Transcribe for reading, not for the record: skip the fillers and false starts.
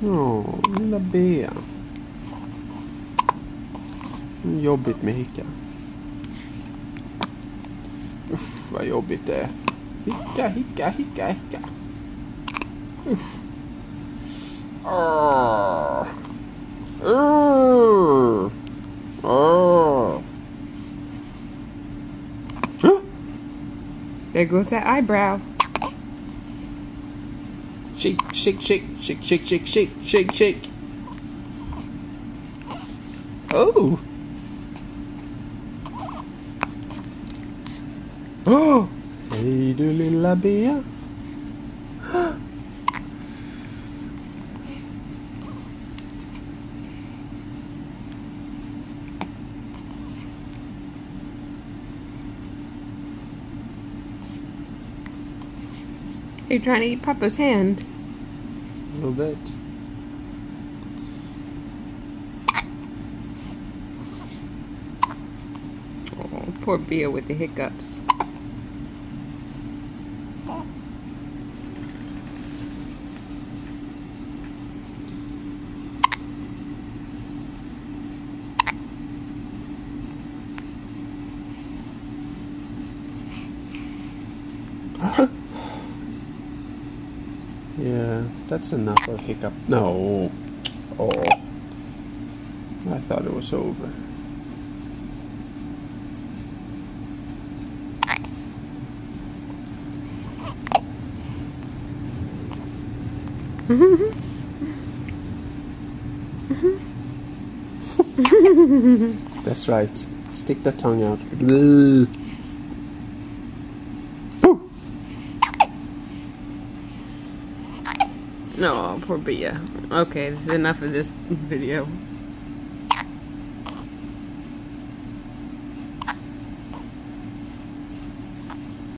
Åh, lilla Bea. Jobbigt med hicka. Usch, vad jobbigt det är. Hicka, hicka, hicka, hicka. Usch. There goes that eyebrow. Shake, shake, shake, shake, shake, shake, shake, shake, shake. Oh! Oh! Hej du lilla Bea. You're trying to eat Papa's hand. A little bit. Oh, poor Bea with the hiccups. Yeah, that's enough of hiccup. No. Oh. I thought it was over. That's right. Stick the tongue out. No, poor Bea. Okay, this is enough of this video.